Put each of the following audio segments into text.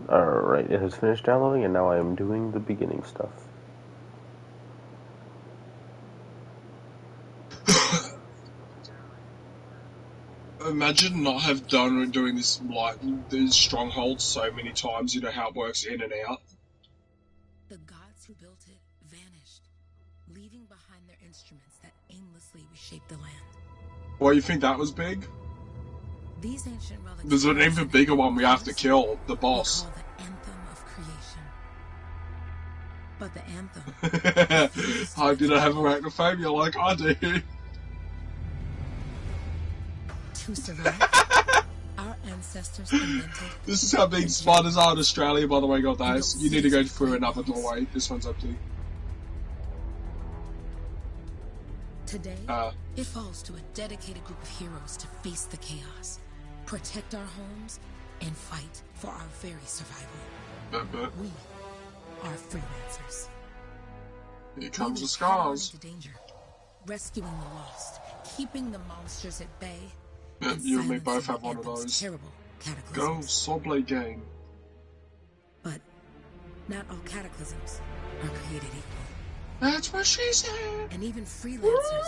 Alright, it has finished downloading, and now I am doing the beginning stuff. Imagine not have done doing this, like, these strongholds so many times, you know how it works in and out. The gods who built it vanished, leaving behind their instruments that aimlessly reshaped the land. Well, you think that was big? These ancient relics. There's an even bigger one we have to kill, the boss. We call the Anthem of creation. But the Anthem. I didn't have arachnophobia like I do. To survive, our ancestors invented. This is how big spiders are in Australia, by the way, guys. You need to go through another doorway. This one's empty. Today, it falls to a dedicated group of heroes to face the chaos, protect our homes, and fight for our very survival. We are freelancers. Here comes the scars. Into danger, rescuing the lost, keeping the monsters at bay. You and me both have one of those. Go, Sawblade gang. But not all cataclysms are created equal. That's what she said. And even freelancers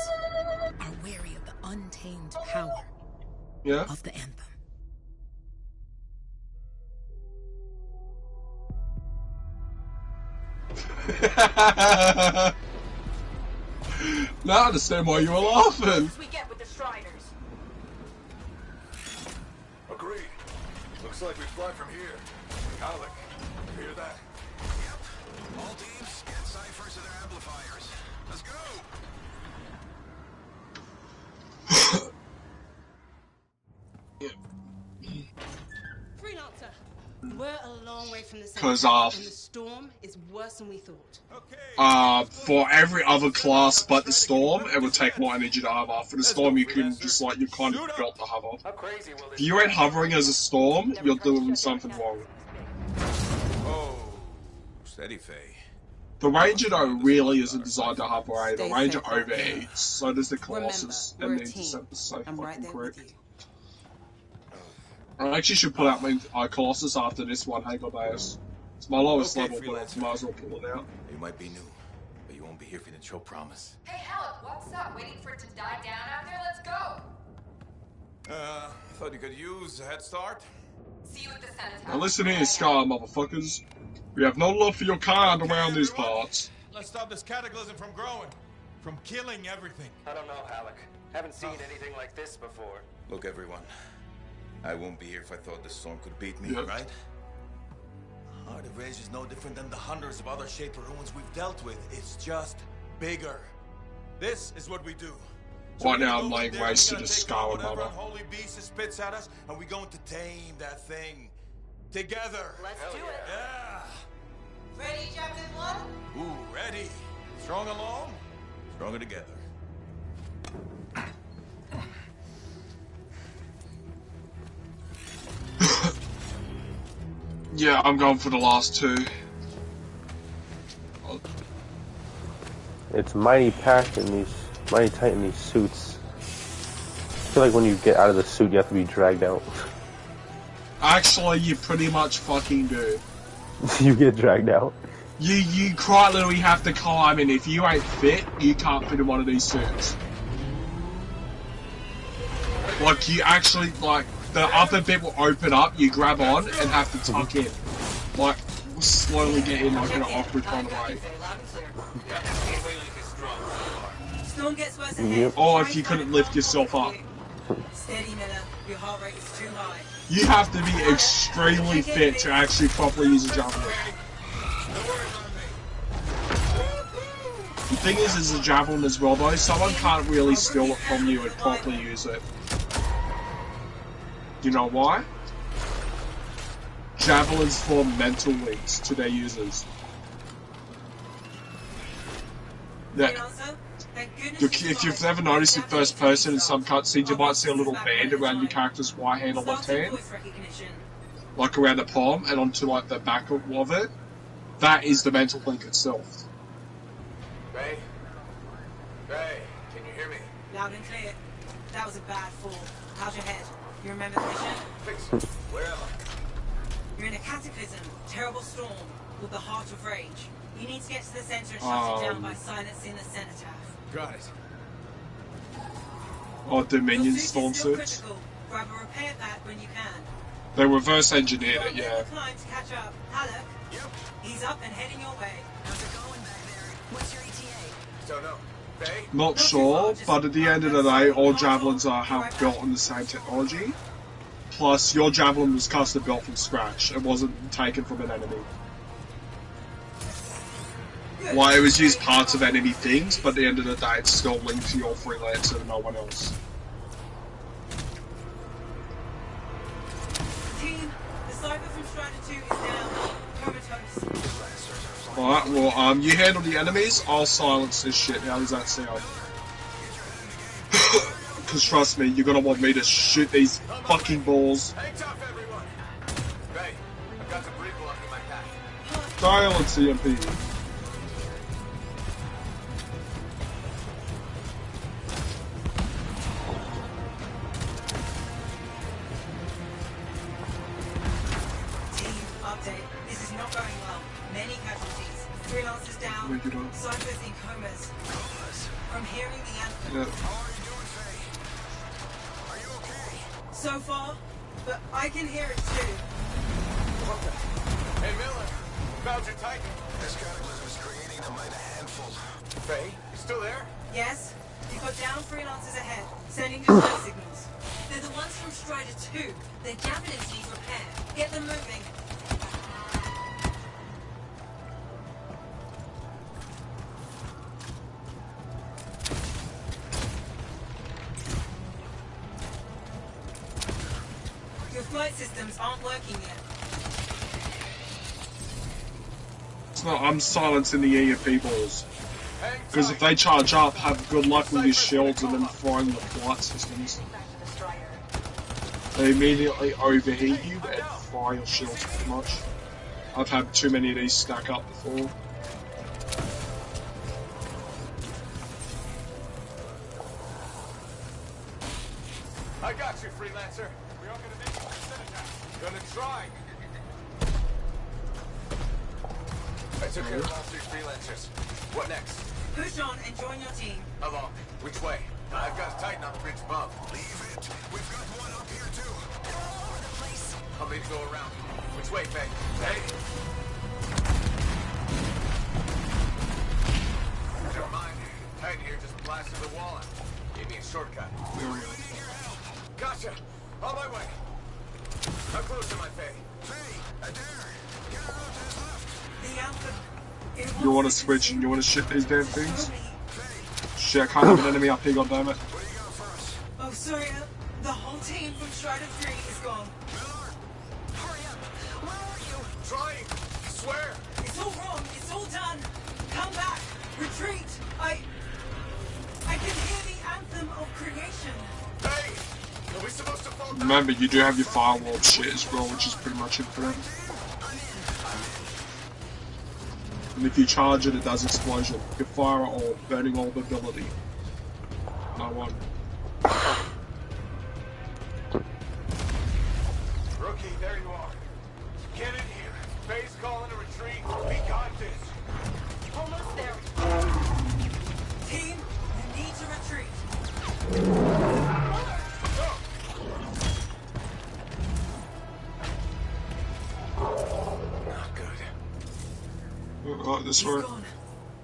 are wary of the untamed power of the Anthem. Now I understand why you were laughing. We get with the Striders. Agreed. Looks like we fly from here. Alec, you hear that? Yep. All teams, get ciphers to their amplifiers. Let's go! Freelancer, we're a long way from the center, Cause and the storm is worse than we thought. For every other class but the storm, it would take more energy to hover. For the storm, you can just like, you kind of got to hover. If you ain't hovering as a storm, you're doing something wrong. Oh, steady, Faye. The Ranger, though, really isn't designed to hover, eh? The Ranger overheats, so does the Colossus, and the Interceptor's so fucking quick. I actually should pull out my Colossus after this one, hey guys. It's my lowest level, but I might as well pull it out. You might be new, but you won't be here for the show promise. Hey, Alec, what's up? Waiting for it to die down out there? Let's go! Thought you could use a head start. See you at the cenotaph. Now listen here, Scar, motherfuckers. We have no love for your kind around these parts. Let's stop this cataclysm from growing, from killing everything. I don't know, Alec. Haven't seen anything like this before. Look, everyone. I won't be here if I thought this storm could beat me, right? Heart of Rage is no different than the hundreds of other Shaper ruins we've dealt with. It's just bigger. This is what we do. Right now I'm laying waste to the Scar and Mother. Holy beast spits at us, and we're going to tame that thing. Together. Let's do it. Yeah. Ready, Captain One? Ooh, ready. Strong alone, Stronger together. Yeah, I'm going for the last two. It's mighty packed in these, mighty tight in these suits. I feel like when you get out of the suit, you have to be dragged out. Actually, you pretty much fucking do. You get dragged out? You quite literally have to climb in. If you ain't fit, you can't fit in one of these suits. Like, you actually, like, the upper bit will open up, you grab on, and have to tuck in. Like, slowly get in, like, in an awkward kind of way. Storm gets worse ahead. Or if you couldn't lift yourself up. Steady, Miller. Your heart rate is too high. You have to be extremely fit to actually properly use a javelin. The thing is a javelin as well, though, someone can't really steal it from you and properly use it. Do you know why? Javelins form mental links to their users. If you've ever noticed in first person in some cutscenes, you might see a little band around your character's right hand or left hand. Like around the palm and onto like the back of it. That is the mental link itself. Ray? Ray, can you hear me? Loud and clear. That was a bad fall. How's your head? You remember the mission? Fix it. Where am I? You're in a cataclysm, terrible storm, called the Heart of Rage. You need to get to the center and shut it down by silencing the cenotaph. Got it. Oh, Dominion Your suit storm is still suits. critical. Grab a repair pad when you can. They reverse engineered it, yeah. Climb to catch up. Halleck. Yep. He's up and heading your way. How's it going back there? What's your ETA? Don't know. Faye? Not sure, but at the end of the day, all javelins are built on the same technology. Plus, your javelin was custom built from scratch. It wasn't taken from an enemy. Like, it was used parts of enemy things, but at the end of the day, it's still linked to your freelancer and no one else. Team, the Cypher from Strider 2 is down. Comatose. Alright, well, you handle the enemies, I'll silence this shit. How does that sound? Because trust me, you're gonna want me to shoot these fucking balls. Hang tough, everyone. Faye, I've got some breed blocking my path. Silence EMP. Freelancers down. Cyphers in comas. From hearing the anthem. Yeah. How are you doing, Faye? Are you okay? So far, but I can hear it too. What the? Hey, Miller. Found your Titan. This cataclysm is creating a mighty handful. Faye, you still there? Yes. You've got down freelancers ahead, sending distress signals. They're the ones from Strider 2. Their javelins need repair. Get them moving. Flight systems aren't working yet. It's not, I'm silencing the EMP balls. Because if they charge up, have good luck with your shields and then firing the flight systems. They immediately overheat you and fire your shields pretty much. I've had too many of these stack up before. I got you, freelancer. We are gonna make it to the cenotaph. Gonna try. I took care of all 3 freelancers. What next? Push on and join your team. Along. Which way? I've got a Titan on the bridge above. Leave it. We've got one up here, too. They're all over the place. I'll need to go around. Which way, Faye? Hey! Never mind. Titan here just blasted the wall out. Gave me a shortcut. Gotcha! On my way! How close am I, Faye? Faye, Adair, get around to his left. The anthem. You want to switch and you want to shit these damn things? Shit, I can't have an enemy up here, goddammit. What do you got for us? Oh, sorry. The whole team from Strider 3 is gone. Miller, Hurry up. Where are you? Trying! I swear! It's all wrong. It's all done. Come back. Retreat. I can hear the anthem of creation. Hey! Are we supposed to fall down? Remember, you do have your firewall shit as well, which is pretty much infinite. And if you charge it, it does explosion. You fire it all, burning all the ability. No one. Rookie, there you are. Get in here. Faye's calling a retreat. We got this. Almost there. Team, you need to retreat. Not good. Oh, this He's way. gone.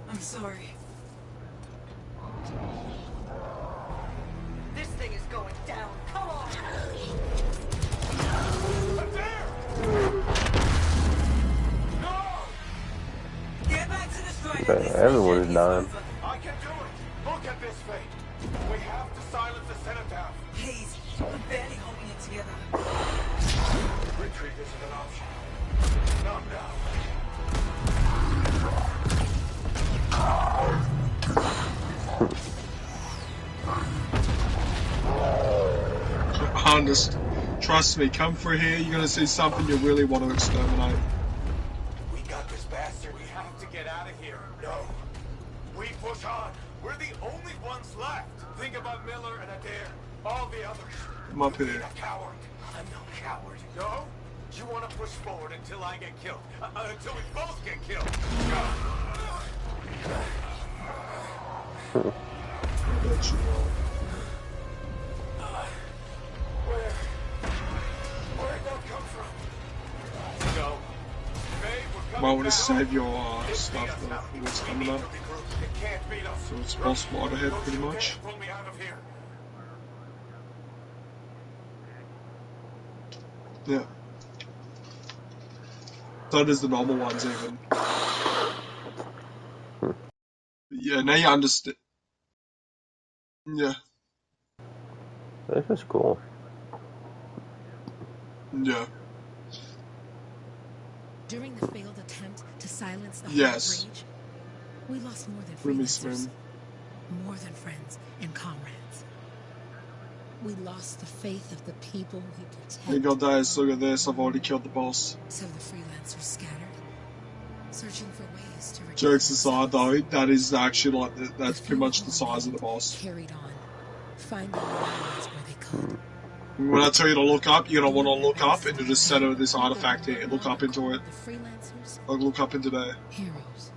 I'm sorry. This thing is going down. Come on. Adair! No! Get back to the Strider. Okay, This everyone mission is dying. over. I can do it! Look at this, Faye! We have to silence the cenotaph. Please, I'm barely holding it together. Retreat isn't an option. Not now. Honest. Trust me, come through here, you're gonna see something you really want to exterminate. We got this bastard. We have to get out of here. No. We push on. We're the only ones left. Think about Miller and Adair. All the others. Come up You here. ain't a coward. I'm no coward. No? You want to push forward until I get killed. Until we both get killed. Where'd that come from? No. Might want to save your stuff though for what's coming up. So it's boss fight ahead pretty much. Yeah. So does the normal ones even. Yeah, now you understand. Yeah. This is cool. Yeah. During the failed attempt to silence the yes. rage, we lost more than freelancers, more than friends and comrades. We lost the faith of the people we protect. Hey, God, guys, look at this. I've already killed the boss. So the freelancers scattered, searching for ways to. Jokes aside, though, that is actually like that's pretty much the size of the boss. Carried on, finding allies where they could. When I tell you to look up, you're gonna want to look up into the center of this artifact here. Look up into it. The freelancers. Like, look up into there. Heroes.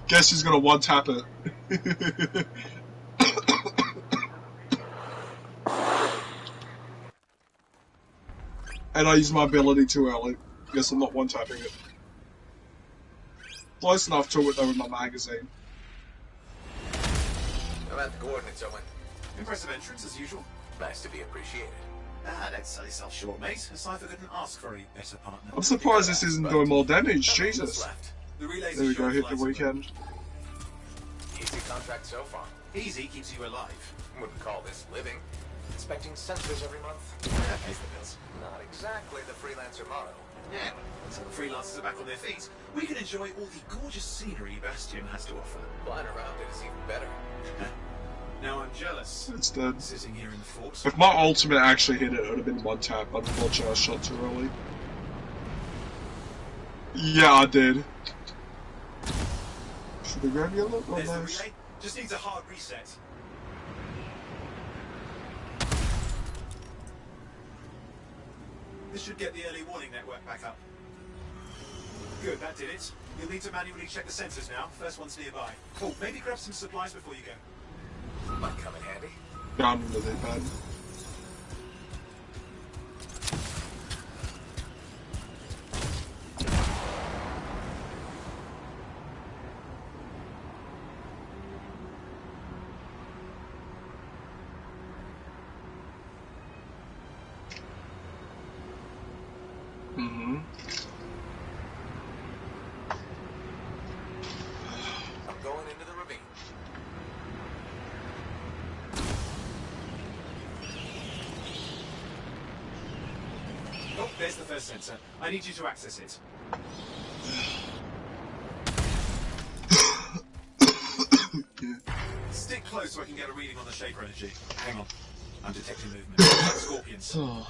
Guess who's gonna one tap it? And I used my ability too early. Guess I'm not one tapping it. Close enough to it though with my magazine. I'm at the coordinates, Owen. Impressive entrance as usual. Nice to be appreciated. Don't sell yourself short, mate. A cipher couldn't ask for a better partner. I'm surprised this isn't doing more damage. Jesus. The there we go. Hit the weekend. Easy contract so far. Easy keeps you alive. Wouldn't call this living. Inspecting sensors every month. That pays the bills. Not exactly the freelancer motto. Yeah, until the freelancers are back on their feet, we can enjoy all the gorgeous scenery Bastion has to offer. Flying around it is even better. Now I'm jealous. It's dead. Sitting here in the fort. If my ultimate actually hit it, it would have been one tap. Unfortunately, I shot too early. Yeah, I did. Should we grab you a little? There's the relay. Just needs a hard reset. This should get the early warning network back up. Good, that did it. You'll need to manually check the sensors now. First one's nearby. Oh, maybe grab some supplies before you go. Might come in handy. Down with it, bud. There's the first sensor. I need you to access it. Stick close so I can get a reading on the Shaper energy. Hang on. I'm detecting movement. Like scorpions. Oh.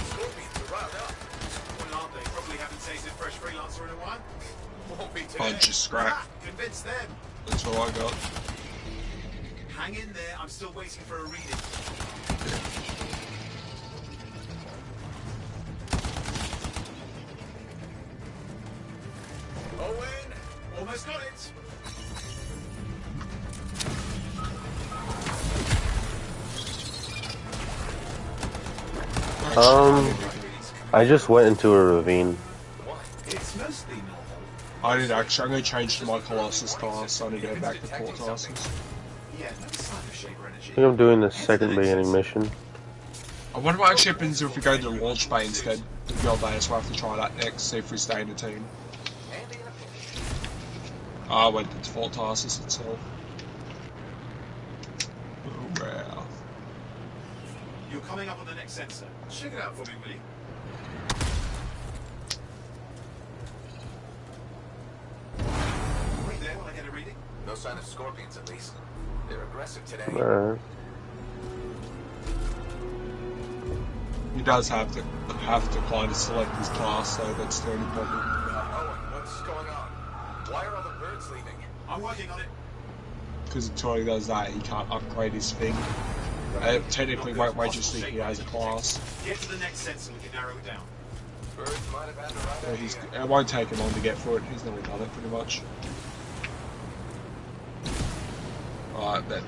Scorpions are riled up. Well, aren't they? Probably haven't tasted fresh freelancer in a while. Won't be today. Punch is scrap. Convince them. That's all I got. Hang in there, I'm still waiting for a reading. Owen! Almost got it! I just went into a ravine. It's mostly normal. I did actually. I'm going to change to my Colossus class, so I need to go back to Port Tarsus. Yeah, no sign of Shaper energy. I think I'm doing the second beginning mission. I wonder what actually happens if we go to the launch bay instead of the old day, so we'll have to try that next, see if we stay in the team. I went to Fort Tarsus itself. Oh, wow. You're coming up on the next sensor. Check it out for me, will you? Wait there while I get a reading. No sign of scorpions, at least. They're aggressive today. Alright. He does have to kind of select his class, so that's the only problem. Owen, what's going on? Why are all the birds leaving? I'm working on it. because until he does that, he can't upgrade his thing. It technically won't register if he has a class. Get to the next sensor, we can narrow it down. Birds might have had the right idea. It won't take him long to get through it. He's nearly done it, pretty much. Alright, bet.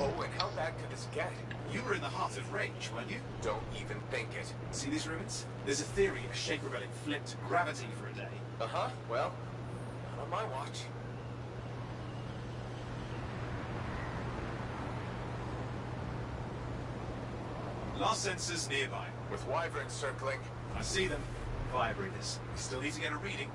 Oh, and how bad could this get? You were in the heart of Rage, weren't you? Don't even think it. See these ruins? There's a theory a Shaper relic flipped gravity for a day. Uh-huh, well, not on my watch. Last sensors nearby. With wyverns circling. I see them. Vibrators. We still need to get a reading.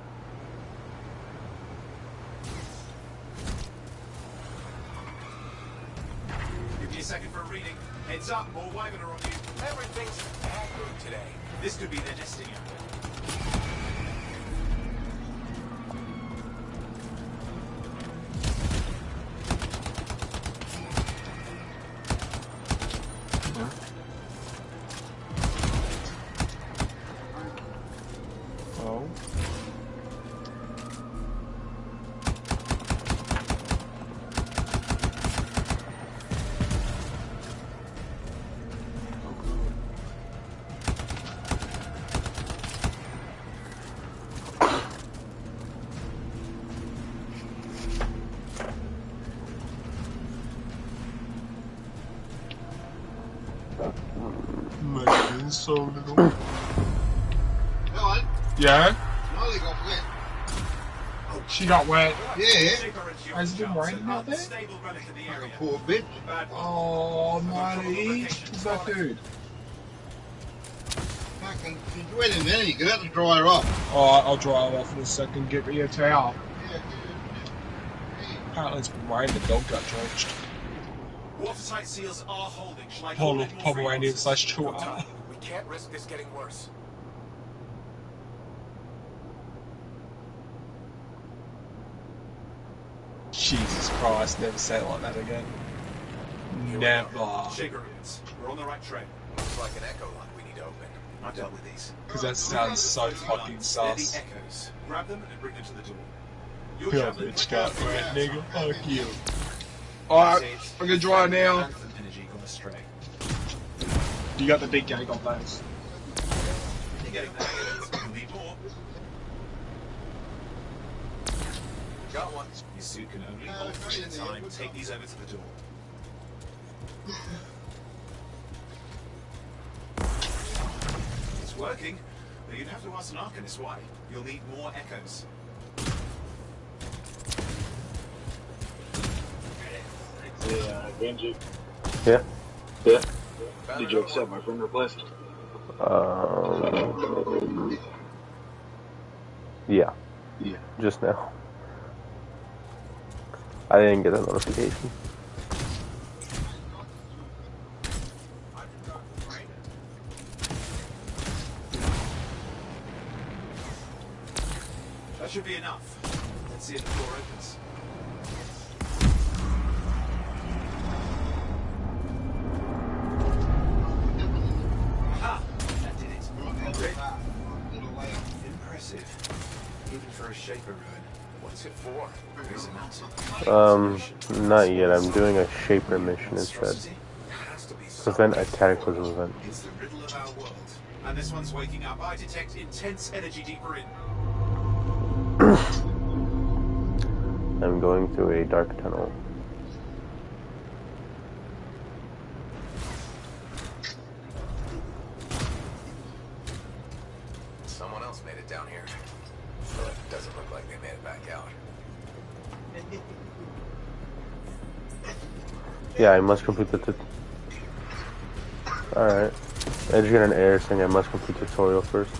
Give me a second for a reading. Heads up, more wyvern are on you. Everything's bad mood today. This could be their nesting area. Oh. Making so little. Hello? Yeah? No, they got wet. She got wet. Yeah. Has it been raining out there? Like a poor bitch. Oh, Marty. Who's that dude? Fucking, she's wet in there. You can have to dry her off. Alright, I'll dry her off in a second. Get me a towel. Yeah. Apparently it's been raining. The dog got drenched. Watertight seals are holding. Shall I Poor call in little more Pomeranian freelancers? / Chihuahua. We can't risk this getting worse. Jesus Christ, never say it like that again. Never. Shaker units. We're on the right track. Looks like an echo lock we need to open. I've dealt with these. Because that sounds so fucking They're the sus. echoes. Grab them and bring them to the door. Your Yeah, job bitch, is got wet, nigga. Fuck you. Alright, I'm gonna dry now. Anthem energy gone astray. You got the big gang on those. You're getting the hang of it. You'll need more. Got one. Your suit can only hold three at a time. Take these over to the door. It's working, but you'd have to ask an Arcanist why. You'll need more echoes. Benji. Yeah. Yeah. Did you accept my friend request? Yeah. Yeah. Just now. I didn't get a notification. That should be enough. Let's see if the door opens. Aha! That did it. Great. Impressive. Even for a Shaper ruin. What's it for? There's a mountain. Not yet. I'm doing a Shaper mission instead. Has to be Prevent a cataclysm event. It's the riddle of our world. And this one's waking up. I detect intense energy deeper in. I'm going through a dark tunnel. Someone else made it down here. But it doesn't look like they made it back out. Yeah, I must complete the Alright. I just got an error saying I must complete the tutorial first.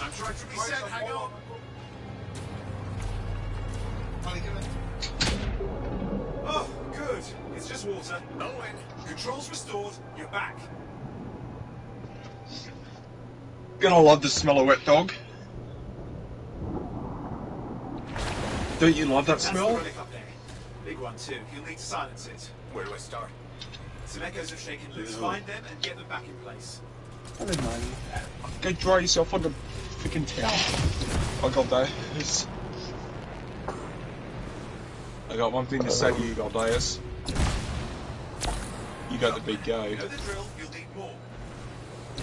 I'm trying to reset. Hang on. Oh, good. It's just water. Owen! Controls restored. You're back. Gonna love the smell of wet dog. Don't you love that smell? Big one too. You'll need to silence it. Where do I start? Some echoes have shaken loose. Find them and get them back in place. I don't know. Go dry yourself on the freaking towel. I got that. I got one thing to say to you, Goldias. You got the big go. Know the drill. You'll need more.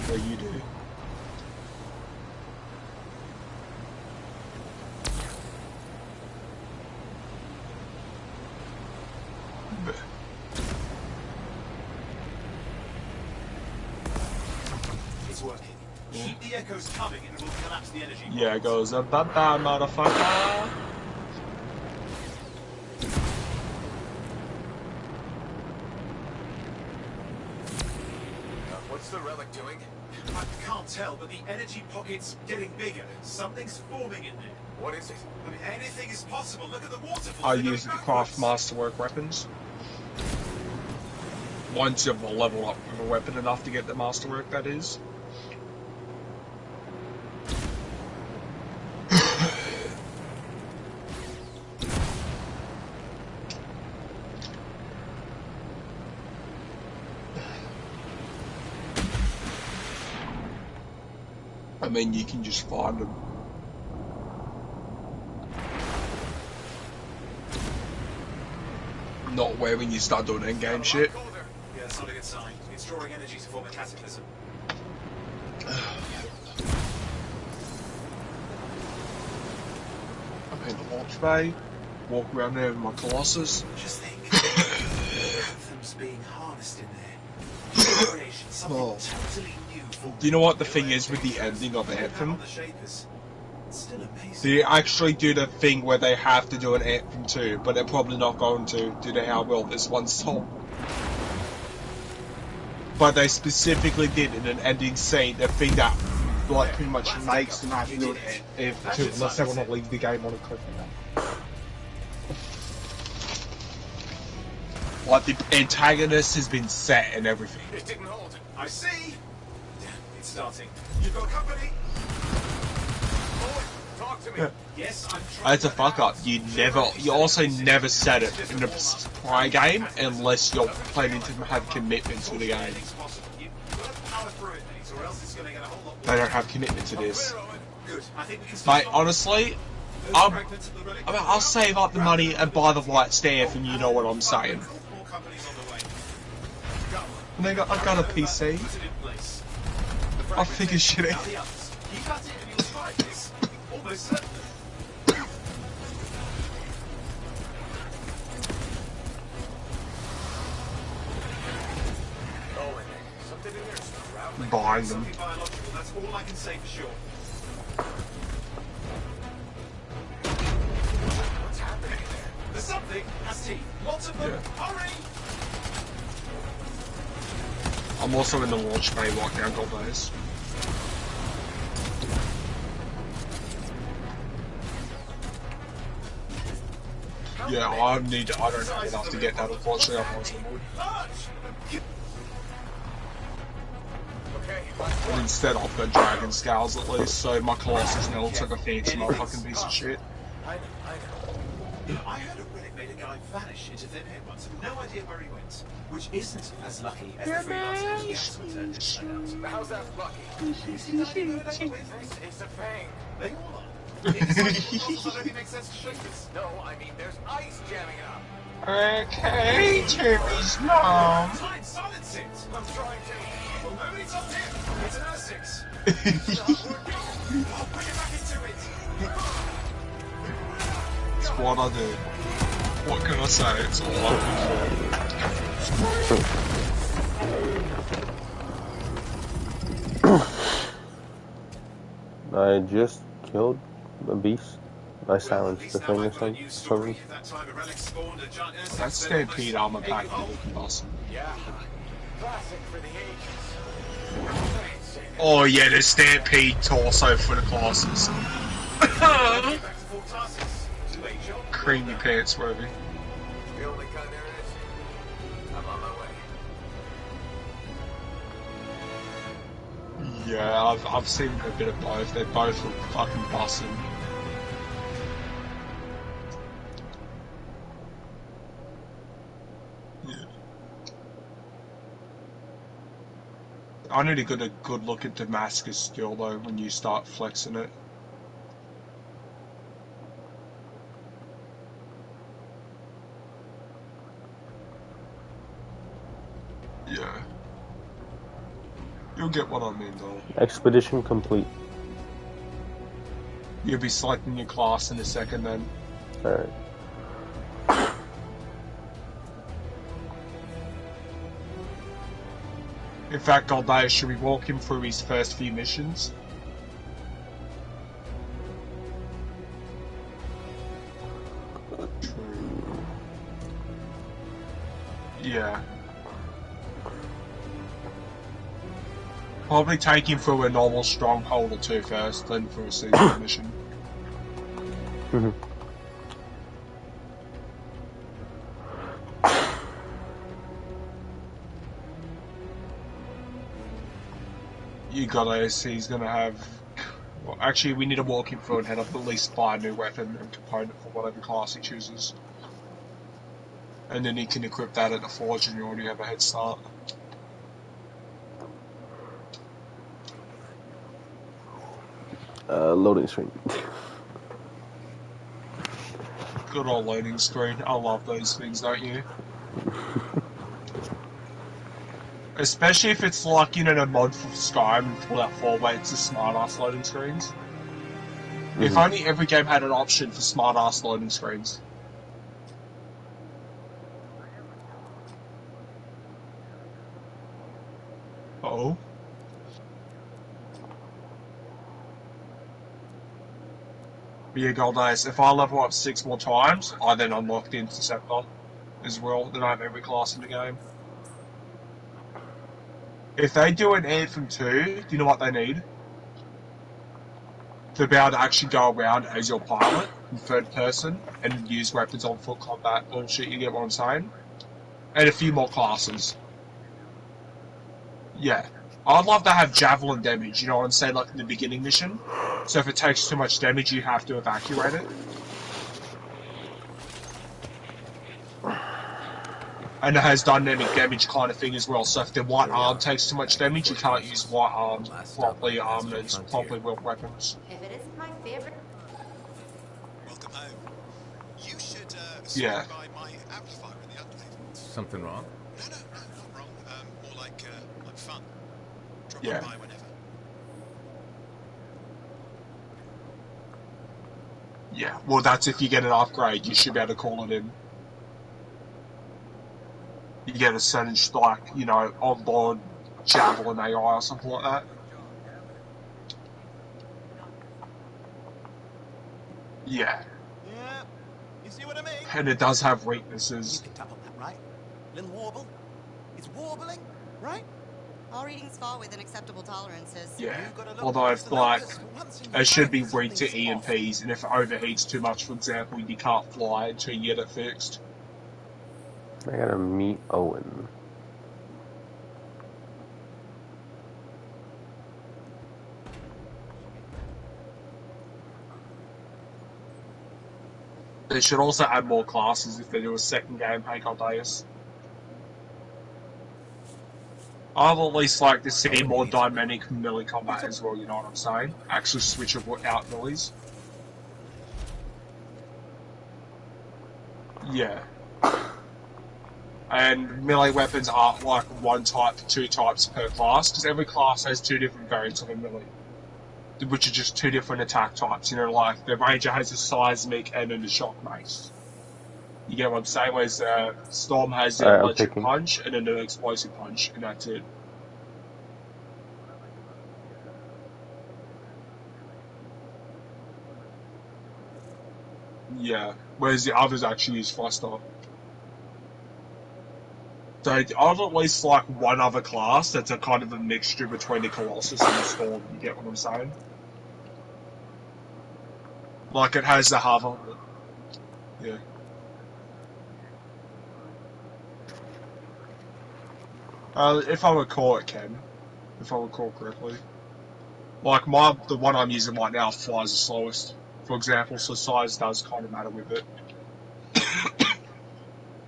Yeah, you do. It's working. Keep the echoes coming and we'll collapse the energy. Yeah, it goes, bye-bye, motherfucker. What's the relic doing? I can't tell, but the energy pocket's getting bigger. Something's forming in there. What is it? I mean, anything is possible. Look at the waterfall. I use it to craft masterwork weapons. Once you've leveled up with a weapon enough to get the masterwork, that is. I mean, you can just find them. Not where when you start doing endgame shit. Yeah, that's not a good sign. It's drawing energy to form a cataclysm. I'm in the launch bay, walk around there with my Colossus. Just think. Anthem's being harnessed in there. Creation, something totally new. Do you know what the thing is with the ending of Anthem? Still amazing. They actually do the thing where they have to do an Anthem 2, but they're probably not going to due to how well this one's told. But they specifically did in an ending scene the thing that like pretty much makes them have to do an Anthem 2 unless they want to leave the game on a cliffhanger. Like the antagonist has been set and everything. It didn't hold. I see. Damn, it's starting. You've got company. Talk to me. Yes, I'm trying. That's a fuck up. You also never said it in a prior game unless you're planning to have commitment to the game. They don't have commitment to this. Mate, honestly, I'll save up the money and buy the white staff, and you know what I'm saying. And I've got a PC. I'll figure shit out. Buying them. That's all I can say for sure. What's happening there? There's something. Has teeth. Lots of them. Hurry! I'm also in the launch bay right now, got those. Yeah, I don't have enough to get that, unfortunately. But instead I've got dragon scales at least, so my Colossus now looks like a fancy motherfucking piece of shit. I heard a relic made a guy vanish into thin air once. No idea where he went. Which isn't as lucky as the freelancers yes returned to find out. How's that lucky? It's It's a thing. They all are. It's like that only makes sense to shapers. No, I mean there's ice jamming it up. Okay, Timmy's mom. Time, silence it. I'm trying to. Well, nobody's on him. It's an R6. Not working. I'll bring it back into it. It's what I do. What can I say? It's all I I just killed a beast. I silenced the thing or something. That Stampede armor pack is looking awesome. Yeah. Classic for the ages. Oh yeah, the Stampede torso for the classes. Creamy pants worthy. The only kind there is. I'm on my way. Yeah, I've seen a bit of both. They both look fucking bussin'. I need to get a good look at Damascus skill though when you start flexing it. Yeah. You'll get what I mean though. Expedition complete. You'll be selecting your class in a second then. Alright. In fact, Goldaya, should we walk him through his first few missions? Yeah. Probably take him through a normal stronghold or two first, then for a secret mission. You gotta see he's gonna have... Well, actually, we need to walk him through and head up at least buy a new weapon and component for whatever class he chooses. And then he can equip that at the forge and you already have a head start. Loading screen. Good old loading screen. I love those things, don't you? Especially if it's like, you know, a mod for Skyrim and Fallout 4 where it's a smart-ass loading screens. If only every game had an option for smart-ass loading screens. Uh-oh. But yeah, Goldays, if I level up 6 more times, I then unlock the Interceptor as well. Then I have every class in the game. If they do an Anthem 2, do you know what they need? To be able to actually go around as your pilot in third person and use weapons on foot combat bullshit, you get what I'm saying? And a few more classes. Yeah. I'd love to have javelin damage, you know what I'm saying, like in the beginning mission. So if it takes too much damage, you have to evacuate it. And it has dynamic damage kind of thing as well, so if the white arm takes too much damage, you can't use white arm properly armed and properly built weapons. If it isn't my favorite... Welcome home. You should Yeah. by my amplifier in the update. Something wrong? No, not wrong. More like fun. Drop Yeah. by whenever. Yeah, well that's if you get an upgrade, you should be able to call it in. You get a certain, like, you know, onboard javelin AI or something like that. Yeah. Yeah. You see what I mean? And it does have weaknesses. You picked up on that, right? Little warble. It's warbling, right? All readings fall within acceptable tolerances. Yeah. Although it's like, it should be weak to EMPs, and if it overheats too much, for example, you can't fly until you get it fixed. I gotta meet Owen. They should also add more classes if they do a second game, hey Goldaeus. I'd at least like to see more dynamic melee combat as well, you know what I'm saying? Actually switchable out melees. Yeah. And melee weapons aren't like one type, two types per class, because every class has two different variants of a melee, which are just two different attack types. You know, like the Ranger has a seismic and then the shock mace. You get what I'm saying? Whereas Storm has the electric punch and then the explosive punch, and that's it. Yeah, whereas the others actually use thruster. So I'd at least like one other class that's a kind of a mixture between the Colossus and the Storm, you get what I'm saying? Like it has the hover. Yeah. If I recall it can. If I recall correctly. Like the one I'm using right now flies the slowest, for example, so size does kind of matter with it.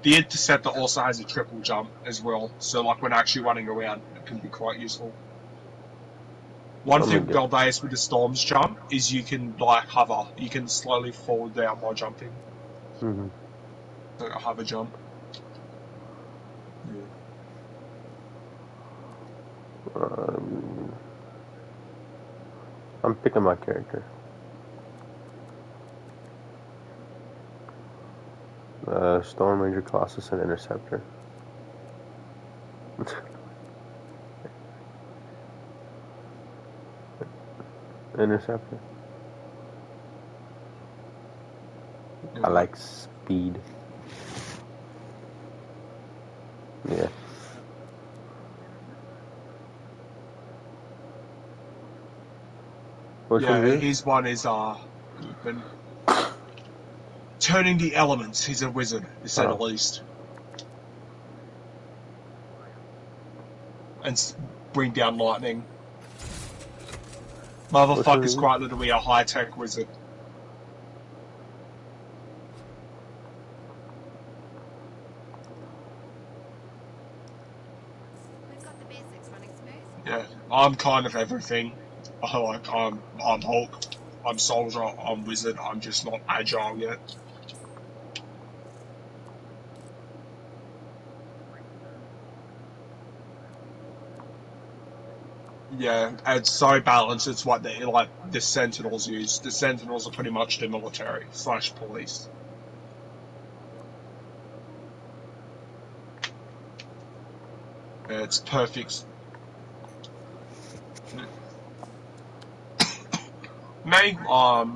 The Interceptor also has a triple jump as well, so like when actually running around, it can be quite useful. One thing Galdeus with the Storm's jump is you can like hover. You can slowly fall down while jumping. Mm-hmm. Like a hover jump. Yeah. I'm picking my character. Storm Ranger, Colossus, and Interceptor. Interceptor. I like speed. Yeah. His one is turning the elements. He's a wizard, to say the least. And bring down lightning. Motherfucker's quite literally a high-tech wizard. We've got the basics running smooth. Yeah, I'm kind of everything. I'm Hulk, I'm Soldier, I'm Wizard, I'm just not agile yet. Yeah, it's so balanced, it's what they, like, the Sentinels use. The Sentinels are pretty much the military / police. Yeah, it's perfect. Me,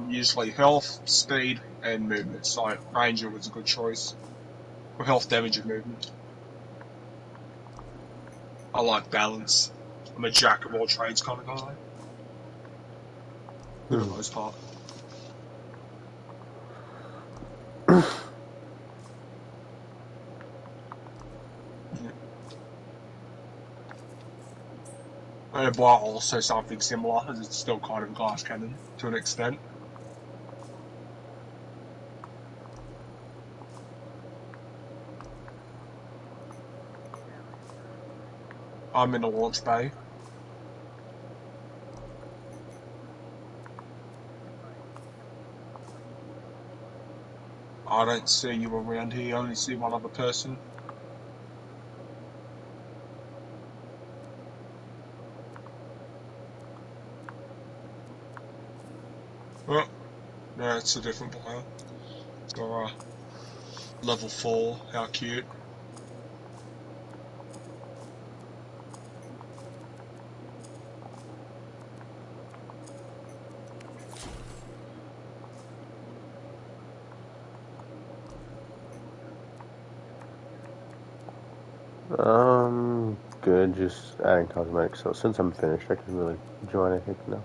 usually health, speed, and movement, so Ranger was a good choice. For health, damage, and movement. I like balance. I'm a jack of all trades kind of guy. For the most part. And while also something similar, as it's still kind of glass cannon to an extent. I'm in the launch bay. I don't see you around here, I only see one other person. Oh, no, it's a different player. So, level 4, how cute. Good, just adding cosmetics, so since I'm finished, I can really join, I think, now.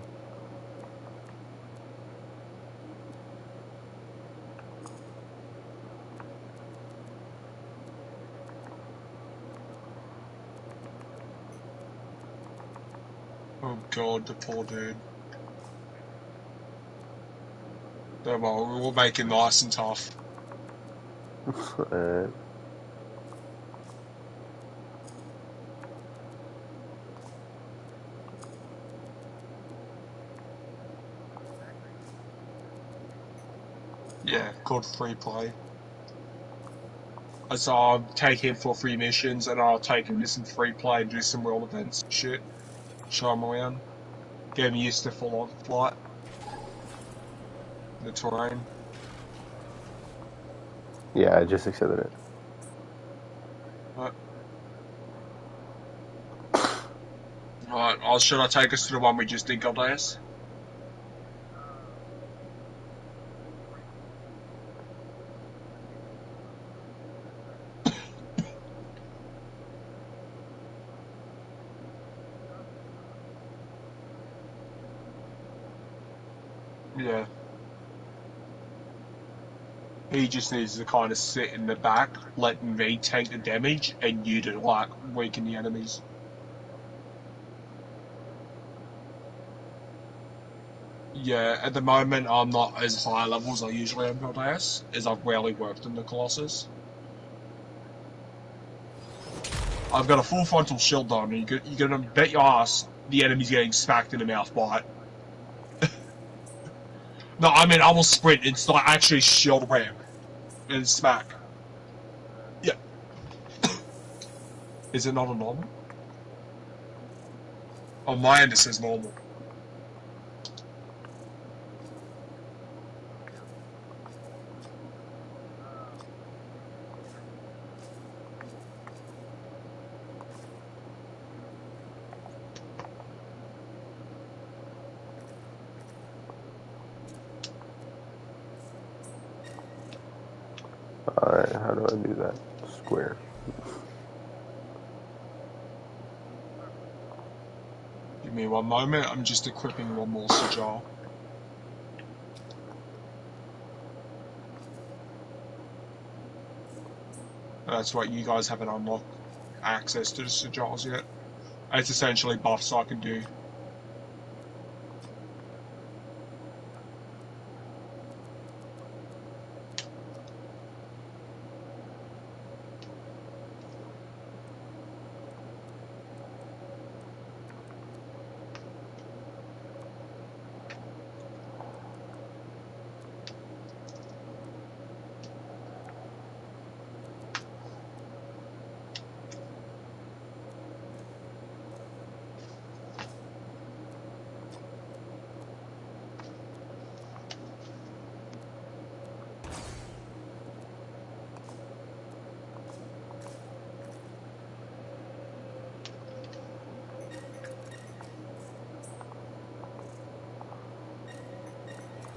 Oh god, the poor dude. Don't worry, we'll make it nice and tough. Yeah, called free play. So I'll take him for free missions, and I'll take him to some free play and do some world events and shit. Show him around. Get him used to full-on flight. The terrain. Yeah, I just accepted it. Right, should I take us to the one we just did, Galdeus? Yeah. He just needs to kind of sit in the back, letting me take the damage, and you to, like, weaken the enemies. Yeah, at the moment I'm not as high level as I usually am, Galdeus, as I've rarely worked in the Colossus. I've got a full frontal shield on, and you're gonna bet your ass the enemy's getting smacked in the mouth by it. No, I mean, I will sprint. It's like actually shield ram and smack. Yeah. Is it not a normal? On my end, it says normal. Alright, how do I do that? Square. Give me one moment, I'm just equipping one more sigil. That's right, you guys haven't unlocked access to the sigils yet. It's essentially buffs I can do.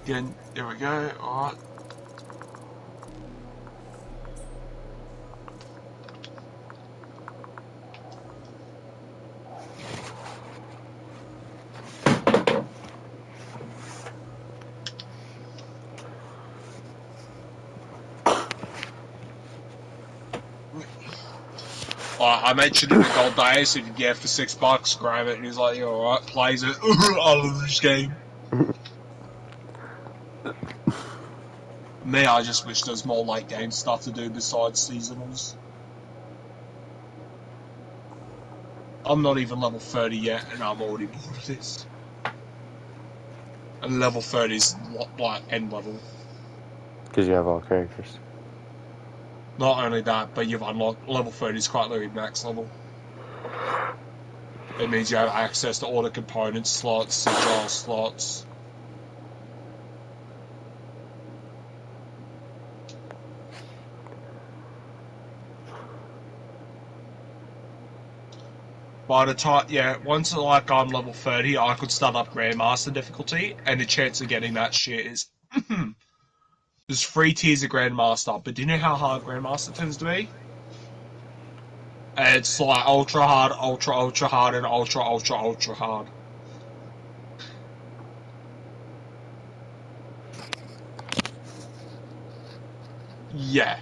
Again, there we go, alright. I mentioned in the gold days, if you get it for $6, grab it, and he's like, yeah, alright, plays it. I love this game. Me, I just wish there's more late game stuff to do besides seasonals. I'm not even level 30 yet, and I'm already bored of this. And level 30 is like end level. Because you have all characters. Not only that, but you've unlocked level 30 is quite literally max level. It means you have access to all the component slots, sigil slots. By the time, yeah, once like I'm level 30, I could start up Grandmaster difficulty, and the chance of getting that shit is... There's 3 tiers of Grandmaster, but do you know how hard Grandmaster tends to be? It's like ultra hard, ultra hard, and ultra hard. Yeah.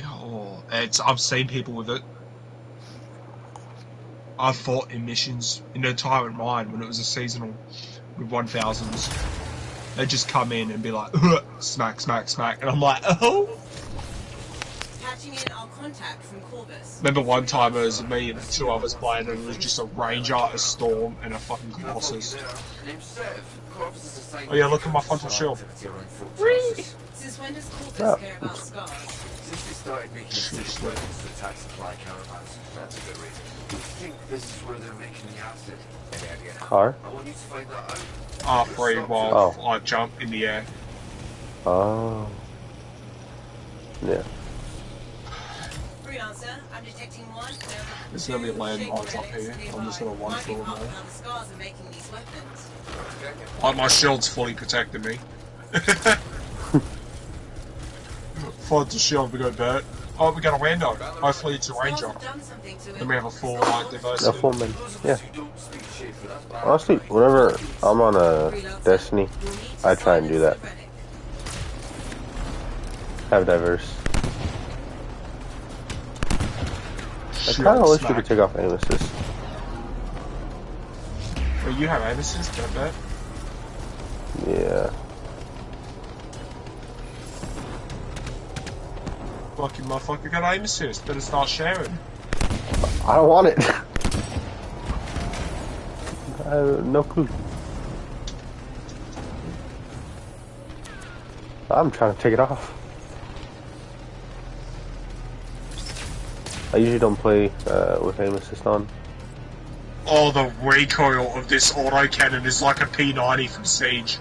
Oh, I've seen people with it. I've fought in missions in the time in mind when it was a seasonal with 1000s. They just come in and be like, smack, smack, smack, and I'm like, oh. Catching in our contact from Corvus. Remember one time it was me and 2 others playing, and it was just a Ranger, a Storm, and a fucking Colossus. Oh yeah, look at my frontal shield. Since when does Corvus care about scars? Since we started making safe weapons to attack supply caravans, that's a good reason. I think this is where they're making the acid. Any idea? Car? I want you to find that out. R3 while I jump in the air. Oh. Yeah. Freelancer, I'm detecting one. There's gonna be landmines up here. I'm just gonna one through them all. Like my shield's fully protecting me. Fight the shield, we got that. Oh, we got a rando. Hopefully it's a ranger. Then we have a full light diversity. A full man, yeah. Honestly, whenever I'm on a Destiny, I try and do that. Have diverse. I kind of wish you could take off aim assist. Well, you have aim assist, don't bet. Yeah. Fucking motherfucker got aim assist. Better start sharing. I don't want it. I have no clue. I'm trying to take it off. I usually don't play with aim assist on. Oh, the recoil of this autocannon is like a P90 from Siege.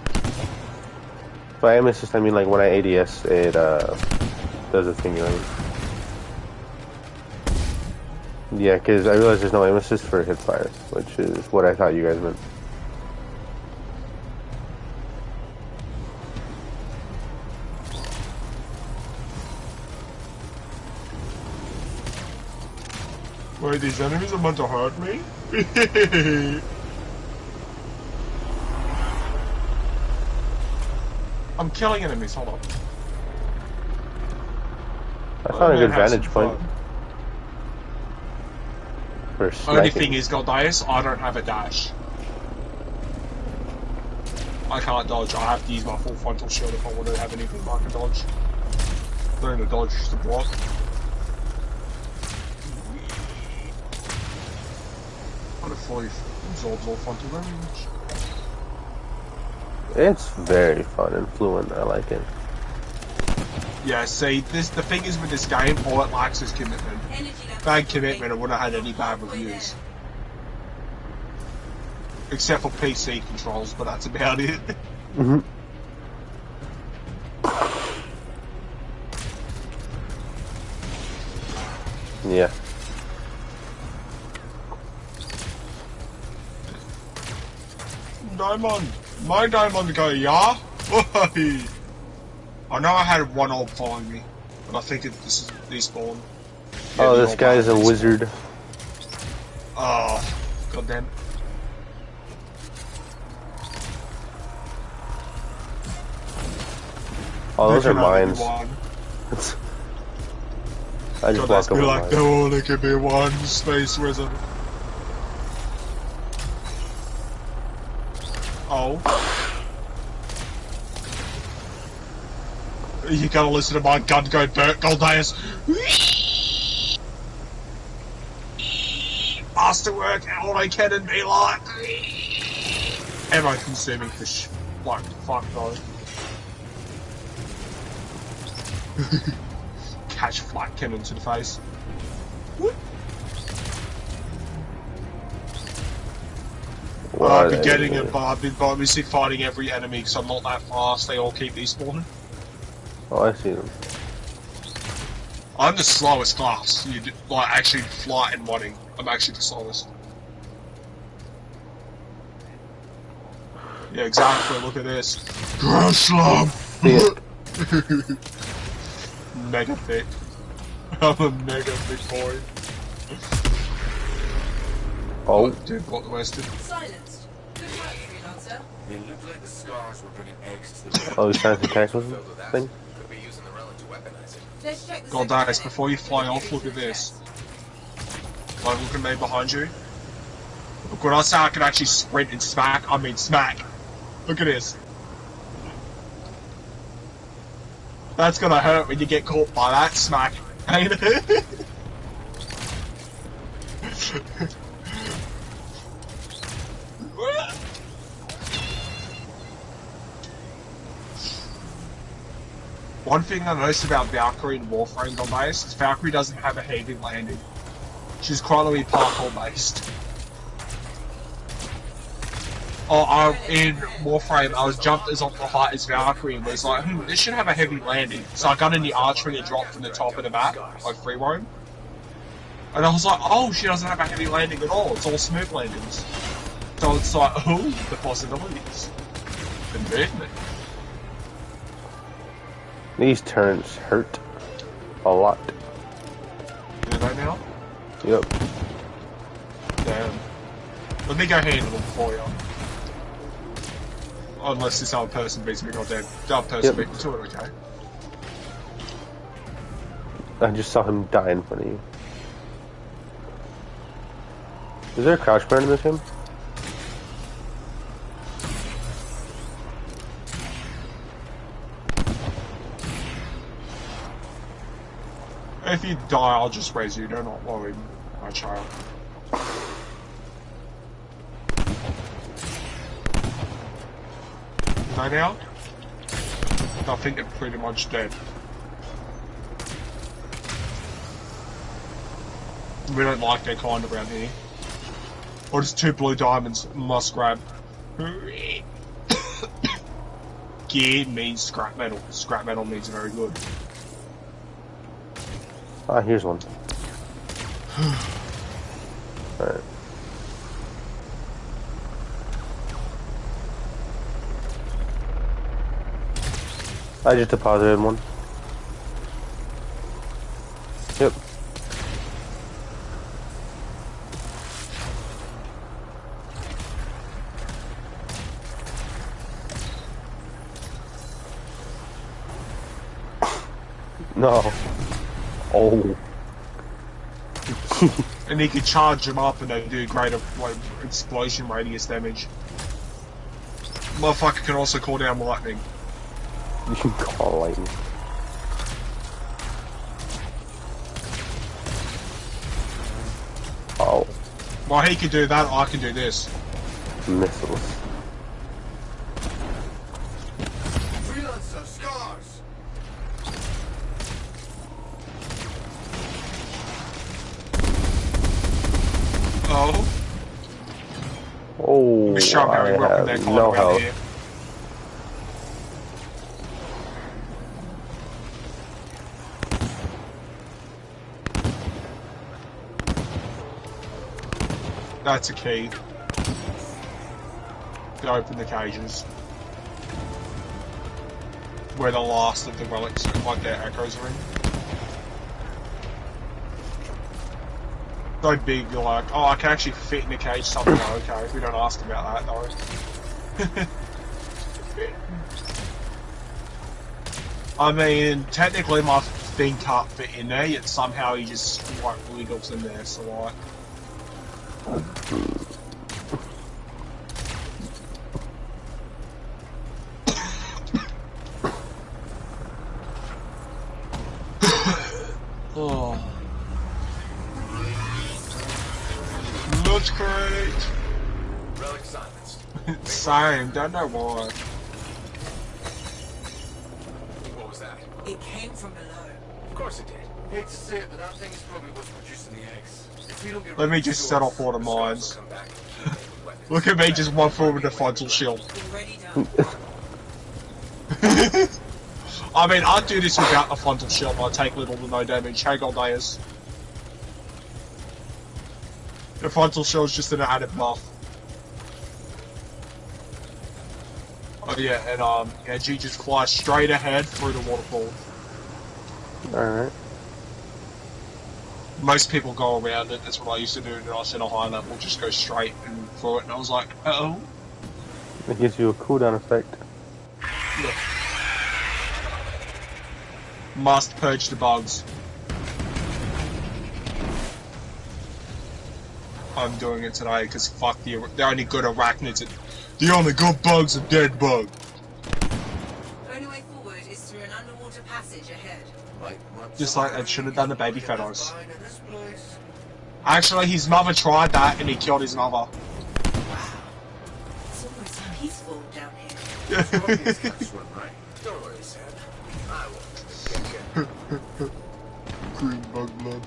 By aim assist, I mean like when I ADS, it does a thing, you know. Yeah, because I realized there's no aim assist for hipfire, which is what I thought you guys meant. Wait, these enemies are meant to hurt me? I'm killing enemies, hold on. That's not a good vantage point. Only thing is, Goldias, I don't have a dash. I can't dodge, I have to use my full frontal shield if I want to have anything like a dodge. Learn to dodge just to block. What a fully absorbs all frontal damage. It's very fun and fluent, I like it. Yeah, see, the thing is with this game, all it lacks is commitment. Bad commitment, I wouldn't have had any bad reviews. Except for PC controls, but that's about it. Mm-hmm. Yeah. Diamond! My diamond go, yeah? I know I had one orb following me, but I think this is despawn. Yeah, oh, this guy's a wizard. Oh, goddamn. Oh, those are mines. I just walked over like, there only can be one space wizard. Oh. You gotta listen to my gun go Burt Goldias. Masterwork, autocannon be like. Everyone can see me for like, fuck though. Catch flat cannon to the face. I've been getting it, but I've been obviously fighting every enemy because I'm not that fast. They all keep despawning. Oh, I see them. I'm the slowest class. You like actually flight and modding. I'm actually the slowest. Yeah, exactly. Look at this. Grand slam. Mega thick. I'm a mega big boy. Oh. Dude, got the Western. Silenced. Good work, freelancer. It looked like the scars were bringing eggs to the oh, he's trying to attack with thing? Could be using the relic to weaponize it. Let's check the Goldias, before you fly off, look at this. Like, look at me behind you. Look, when I say I can actually sprint and smack, I mean smack. Look at this. That's gonna hurt when you get caught by that smack, ain't it? One thing I noticed about Valkyrie in Warframe Goldias is Valkyrie doesn't have a heavy landing. She's quite a parkour based. Oh, in Warframe, I was jumped as off the height as Valkyrie and was like, this should have a heavy landing. So I got in the archery and dropped from the top of the map, like free roam. And I was like, oh, she doesn't have a heavy landing at all. It's all smooth landings. So it's like, oh, the possibilities. Convert me. These turns hurt a lot. Do they now? Yep. Damn. Let me go handle them for you. Unless this other person beats me, goddamn. The other person beat me to it, okay? I just saw him die in front of you. Is there a crouch burn in this game? If you die, I'll just raise you. Do not worry, my child. They now? I think they're pretty much dead. We don't like their kind around here. Or just 2 blue diamonds. Must grab. Gear means scrap metal. Scrap metal means very good. Ah, here's one. Alright. I just deposited one. Yep. No. Oh. And he could charge them up and they do greater like, explosion radius damage. Motherfucker can also call down lightning. You can call lightning. Oh. Well, he can do that, I can do this. Missiles. Freelancer, scars! Oh. Oh, I have no health. Here. That's a key. To open the cages. Where the last of the relics, like their echoes are in. So big, you're like, oh, I can actually fit in a cage something. Okay, we don't ask about that though. I mean, technically my thing can't fit in there, yet somehow he just like wiggles in there, so like... Oh. Looks great. Relic silenced. Same, don't know why. What was that? It came from below. Of course it did. Hate to say it, but that thing is probably what's producing the eggs. If we don't get Let me just set off all the mines. Look at me, just one forward with a frontal shield. I mean, I'd do this without the frontal shield, but I take little to no damage. Hey, Goldayas. The frontal shield's just an added buff. Oh yeah, and yeah, G just flies straight ahead through the waterfall. Alright. Most people go around it, that's what I used to do when I was in a high level, just go straight and through it, and I was like, uh-oh. It gives you a cooldown effect. Look. Must purge the bugs. I'm doing it today because fuck the only good arachnids. The only good bugs are dead bug. Only way forward is through an underwater passage ahead. Just like they should have done the baby feathers. Actually, his mother tried that and he killed his mother. It's almost peaceful down here. Don't worry, Sam. I will. Green bug blood.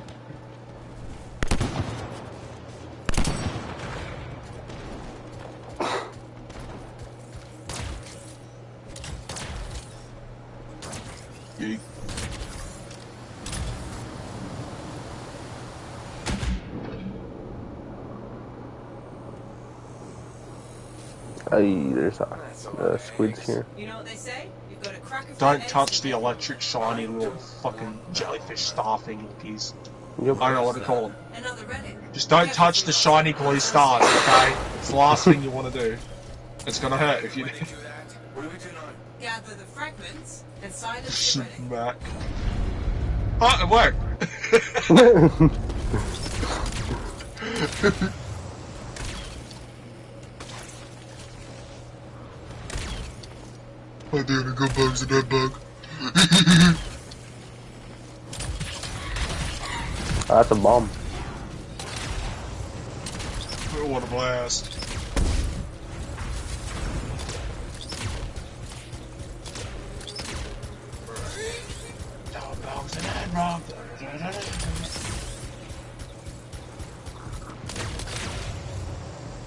Yeet. Hey, there's squids here. You know what they say? You've got to crack a Don't touch the electric shiny little fucking jellyfish star thingies. Yep. I don't know what to call them. Another relic. Just don't touch the shiny blue stars, okay? It's the last thing you want to do. It's gonna hurt if you do. What do we do now? Gather the fragments and silence the relic. Smack. Oh, it worked! Oh, dude, a good bug's a dead bug. That's a bomb. Oh, what a blast.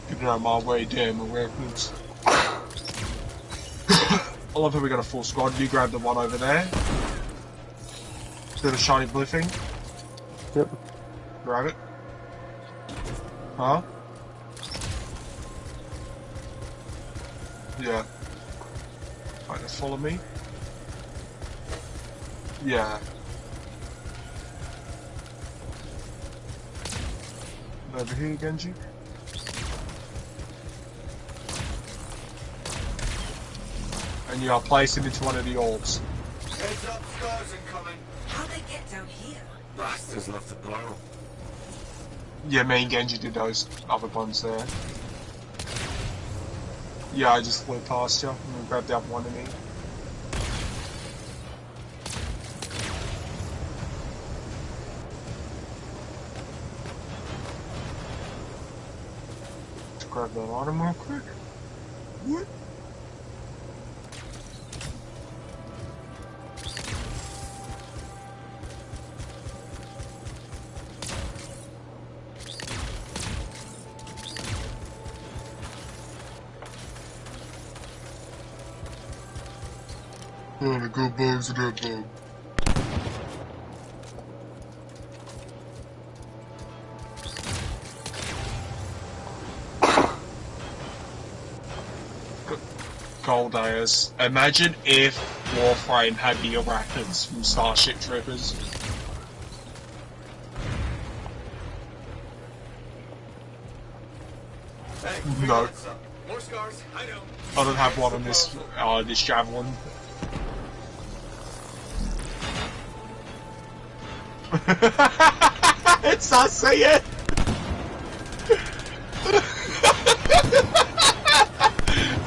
Keeping on my way, damn Americans. I love how we got a full squad. You grab the one over there. See the shiny blue thing? Yep. Grab it. Huh? Yeah. Right, just follow me. Yeah. Over here, Genji. And you are placing into one of the orbs. Heads up, stars incoming. How'd they get down here? Bastards left the blow. Yeah, me and Genji did those other ones there. Yeah, I just flew past you. I'm gonna grab the other one in here. Let's grab that item real quick. What? Oh, the good bugs and that bug. Gold Ayers. Imagine if Warframe had the Iraqis from Starship Troopers. Hey, No. more scars. I know. I don't have one on this this javelin. It's not saying.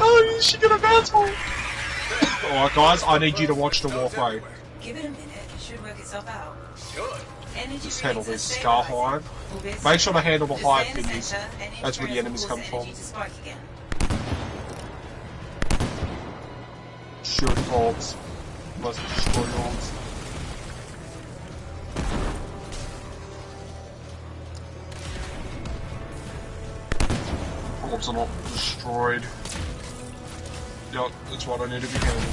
Oh, you should get a battle. Alright, guys, I need you to watch the Warframe. Give it a minute. It should work itself out. Just handle this scar hive. Make sure to handle the hive thingies. That's where the enemies come from. Shoot orbs. Must destroy orbs. Orbs are not destroyed. Yep, that's what I need to be handling.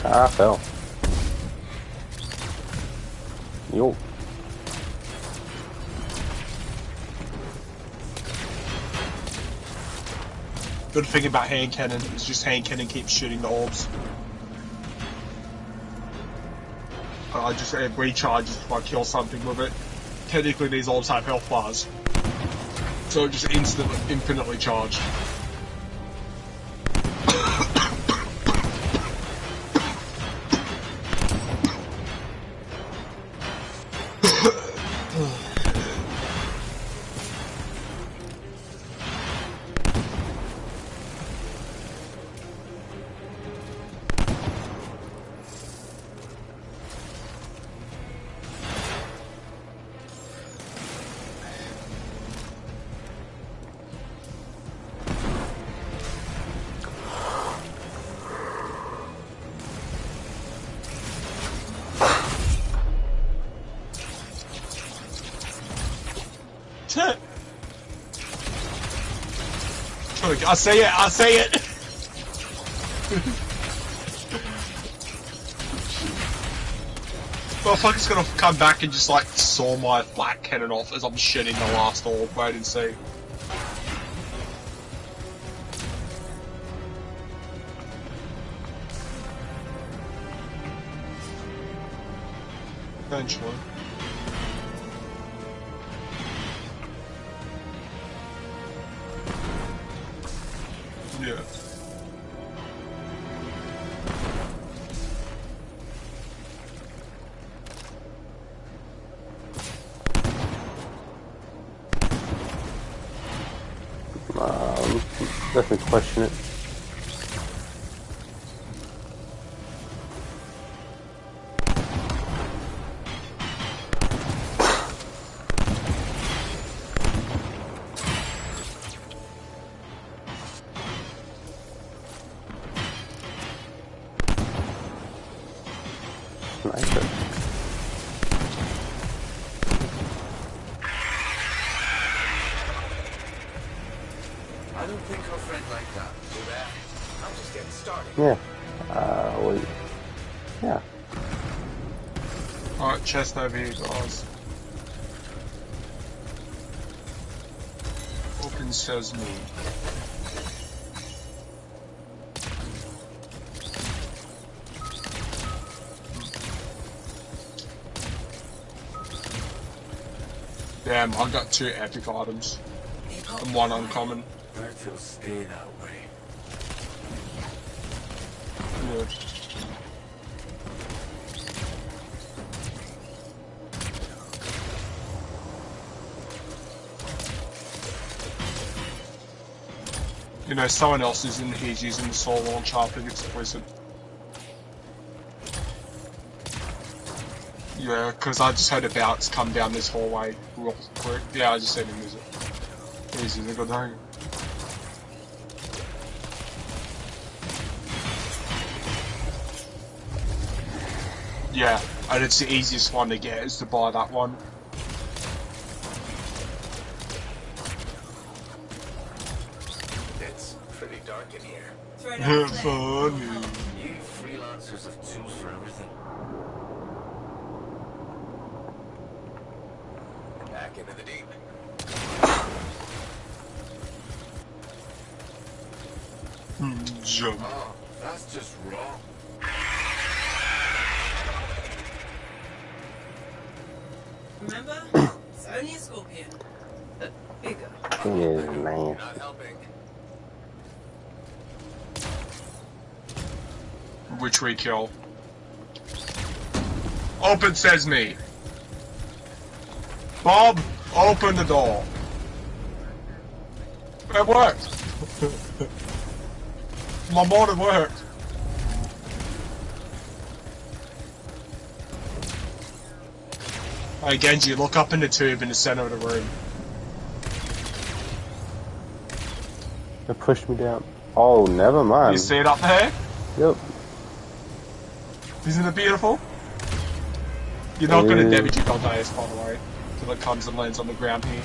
I fell. Yo. Good thing about hand cannon is just hand cannon keeps shooting the orbs. I just it recharges if I kill something with it. Technically these orbs have health bars. So it just infinitely charged. I say it, I say it! Motherfucker's gonna come back and just like saw my black cannon off as I'm shitting the last orb. Wait and see. Eventually. Yeah. Definitely question it. Sniper. I don't think our friend like that. Do that. I'm just getting started. Yeah. Wait. Yeah. Alright, chest over here, guys. Open sesame. Damn, I got 2 epic items. And 1 uncommon. Birds will stay that way. Yeah. You know, someone else is in here using the soul launcher after it gets poisoned. Yeah, because I just heard a bounce come down this hallway real quick. Yeah, I just said him use it. He's in the good thing. Yeah, and it's the easiest one to get is to buy that one. It's pretty dark in here. Funny. You freelancers have tools for everything. Back into the deep. Jump. Oh, that's just wrong. Remember? It's only a scorpion. But bigger. Yeah, man. Not helping. Which we kill. Open sesame. Bob, open the door. It worked. My mortar worked. Hey Genji, look up in the tube in the center of the room. It pushed me down. Oh, never mind. You see it up there? Yep. Isn't it beautiful? You're not going to damage your Goldias, by the way, until it comes and lands on the ground here.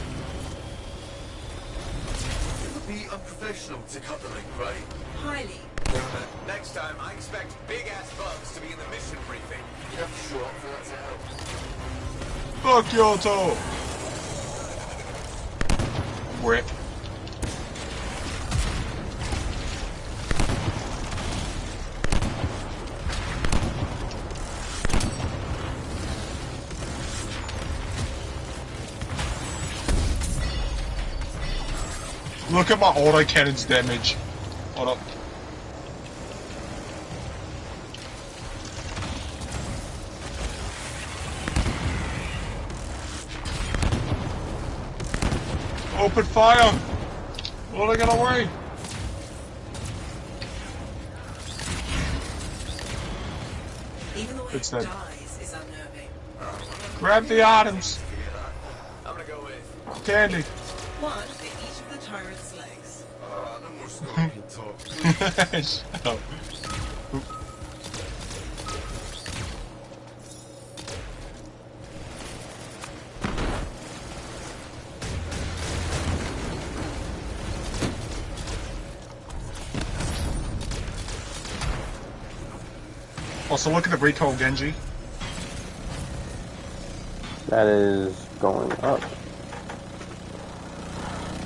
It would be unprofessional to cut the link, right? Highly. Next time, I expect big-ass bugs to be in the mission briefing. You have to show up for that to help. Fuck Kyoto! Rip. Look at my autocannon's damage. Hold up. Open fire! What are they gonna worry? Even the way It's it dead. dies is unnerving. Grab the items. I'm gonna go with Candy. One for each of the tyrant's legs. no more scorpion talk. Shut up. Also, look at the recoil, Genji. That is going up.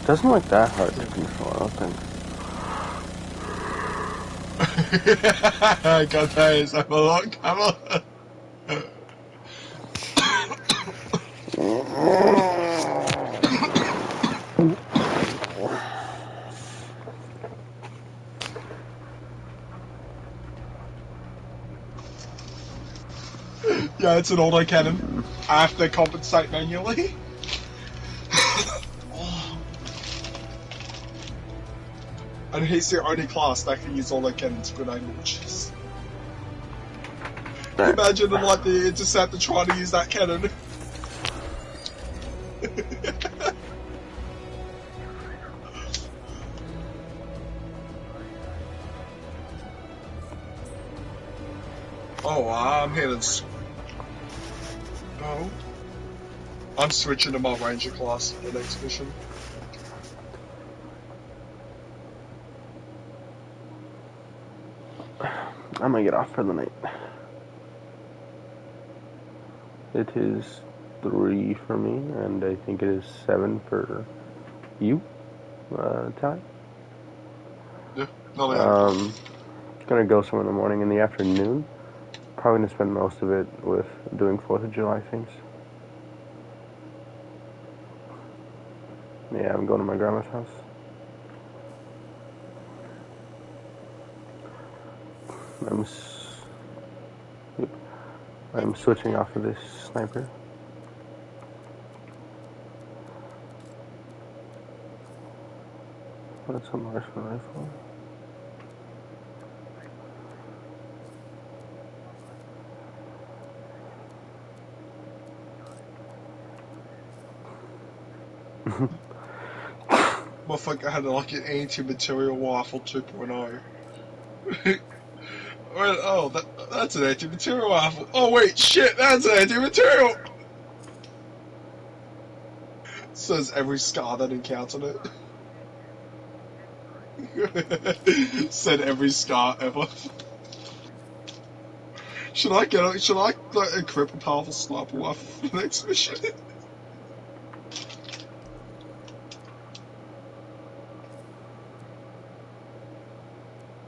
Doesn't look that hard to control, I don't think. I got that. Have a look. Have a look. Yeah, it's an autocannon. I have to compensate manually. And he's the only class that can use autocannons grenade launchers. Right. Imagine like the Interceptor trying to use that cannon. Oh, I'm heading. Oh, I'm switching to my Ranger class for the next mission. I'm gonna get off for the night. It is 3 for me, and I think it is 7 for you, Ty. Yeah, not Gonna go somewhere in the morning. In the afternoon, probably gonna spend most of it with doing 4th of July things. Yeah, I'm going to my grandma's house. I'm switching off of this sniper. That's a marksman rifle. Motherfucker had like an anti-material rifle 2.0. Oh, that's an anti-material rifle. Oh wait, shit, that's an anti-material. Says every scar that encountered it. Said every scar ever. Should I like, equip a powerful sniper rifle for the next mission?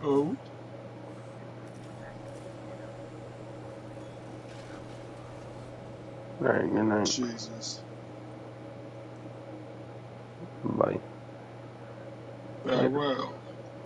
Oh. Alright, good night. Jesus. Bye. Farewell.